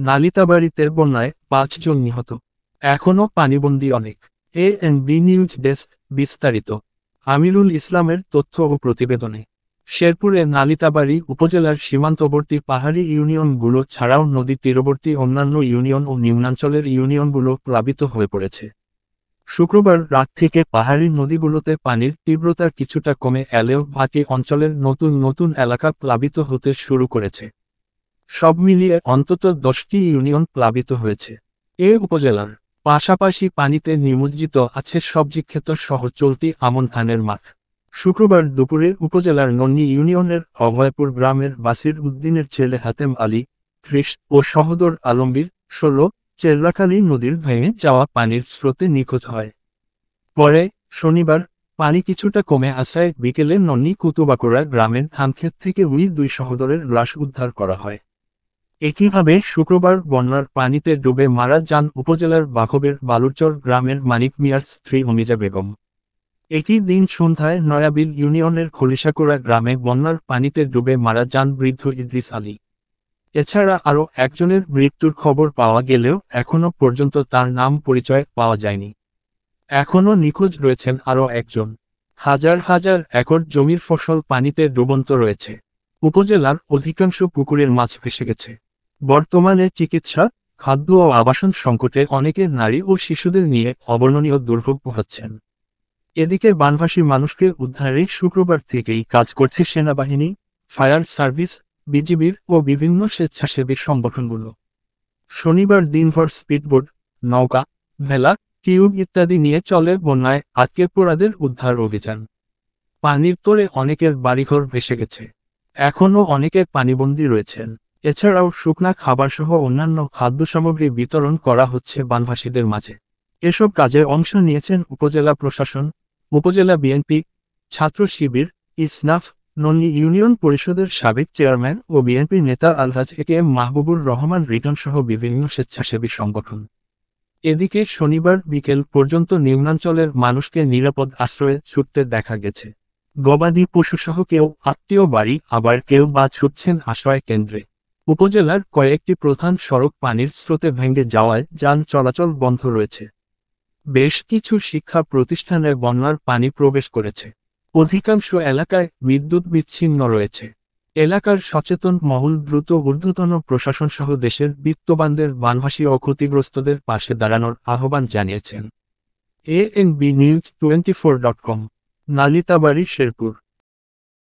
নালিতাবাড়ীতে বন্যায় 5 জন নিহত। এখনও পানিবন্দী অনেক। এএনবি নিউজ ডেস্ক, বিস্তারিত। আমিরুল ইসলামের তথ্য ও প্রতিবেদনে। শেরপুরে নালিতাবাড়ী উপজেলার সীমান্তবর্তী পাহাড়ি ইউনিয়নগুলো ছাড়াও নদী তীরবর্তী অন্যান্য ইউনিয়ন ও নিম্নাঞ্চলের ইউনিয়নগুলো প্লাবিত হয়ে পড়েছে। শুক্রবার রাত থেকে পাহাড়ি নদীগুলোতে পানির তীব্রতা কিছুটা কমে এলেও বাকি অঞ্চলের নতুন নতুন এলাকা প্লাবিত হতে শুরু করেছে। সব মিলিয়ে অন্তত 10টি ইউনিয়ন প্লাবিত হয়েছে। এ উপজেলার পাশাপাশি পানিতে নিমজ্জিত আছে সবজিক্ষেত সহ চলতি আমন ধানের মাঠ। শুক্রবার দুপুরে উপজেলার নন্নী ইউনিয়নের অভয়পুর গ্রামের বাসির উদ্দিনের ছেলে হাতেম আলী 30 ও সহোদর আলমগীর 16 চেল্লাখালী নদীর ভেঙে যাওয়া পানির স্রোতে নিখোঁজ হয়। পরে শনিবার পানি কিছুটা কমে আসায় বিকেলে নন্নী কুতুবাকুড়া গ্রামের ধানক্ষেত থেকে ওই 2 সহোদরের লাশ উদ্ধার করা হয়। একইভাবে শুক্রবার বন্যার পানিতে ডুবে মারা যান উপজেলার বাঘবের বালুরচর গ্রামের মানিক মিয়ার স্ত্রী অমিজা বেগম। একই দিন সন্ধ্যায় নয়াবিল ইউনিয়নের খলিশাকুড়া গ্রামে বন্যার পানিতে ডুবে মারা যান বৃদ্ধ ইদ্রিস আলী। এছাড়া আরও একজনের মৃত্যুর খবর পাওয়া গেলেও এখনও পর্যন্ত তার নাম পরিচয় পাওয়া যায়নি। এখনও নিখোঁজ রয়েছেন আরও একজন। হাজার হাজার একর জমির ফসল পানিতে ডুবন্ত রয়েছে। উপজেলার অধিকাংশ পুকুরের মাছ ভেসে গেছে। বর্তমানে চিকিৎসা, খাদ্য ও আবাসন সংকটে অনেকে নারী ও শিশুদের নিয়ে অবর্ণনীয় দুর্ভোগ পোহাচ্ছেন। এদিকে বানভাসী মানুষকে উদ্ধারে শুক্রবার থেকেই কাজ করছে সেনাবাহিনী, ফায়ার সার্ভিস, বিজিবির ও বিভিন্ন স্বেচ্ছাসেবী সংগঠনগুলো। শনিবার দিনভর স্পিডবোট, নৌকা, ভেলা, টিউব ইত্যাদি নিয়ে চলে বন্যায় আটকে পোড়াদের উদ্ধার অভিযান। পানির তোড়ে অনেকের বাড়িঘর ভেসে গেছে। এখনও অনেকে পানিবন্দী রয়েছেন। এছাড়াও শুকনা খাবারসহ অন্যান্য খাদ্যসামগ্রী বিতরণ করা হচ্ছে বানভাসীদের মাঝে। এসব কাজে অংশ নিয়েছেন উপজেলা প্রশাসন, উপজেলা বিএনপি, ছাত্র শিবির, ইসনাফ, নন্নী ইউনিয়ন পরিষদের সাবেক চেয়ারম্যান ও বিএনপি নেতা আলহাজ এ.কে.এম. মাহবুবুর রহমান রিটন সহ বিভিন্ন স্বেচ্ছাসেবী সংগঠন। এদিকে শনিবার বিকেল পর্যন্ত নিম্নাঞ্চলের মানুষকে নিরাপদ আশ্রয়ে ছুটতে দেখা গেছে। গবাদি পশুসহ কেউ আত্মীয় বাড়ি, আবার কেউ বা ছুটছেন আশ্রয় কেন্দ্রে। উপজেলার কয়েকটি প্রধান সড়ক পানির স্রোতে ভেঙে যাওয়ায় যান চলাচল বন্ধ রয়েছে। বেশ কিছু শিক্ষা প্রতিষ্ঠানে বন্যার পানি প্রবেশ করেছে। অধিকাংশ এলাকায় বিদ্যুৎ বিচ্ছিন্ন রয়েছে। এলাকার সচেতন মহল দ্রুত ঊর্ধ্বতন প্রশাসন সহ দেশের বিত্তবানদের বানভাসী ও ক্ষতিগ্রস্তদের পাশে দাঁড়ানোর আহ্বান জানিয়েছেন। ANB News 24.com, Nalitabari, Sherpur.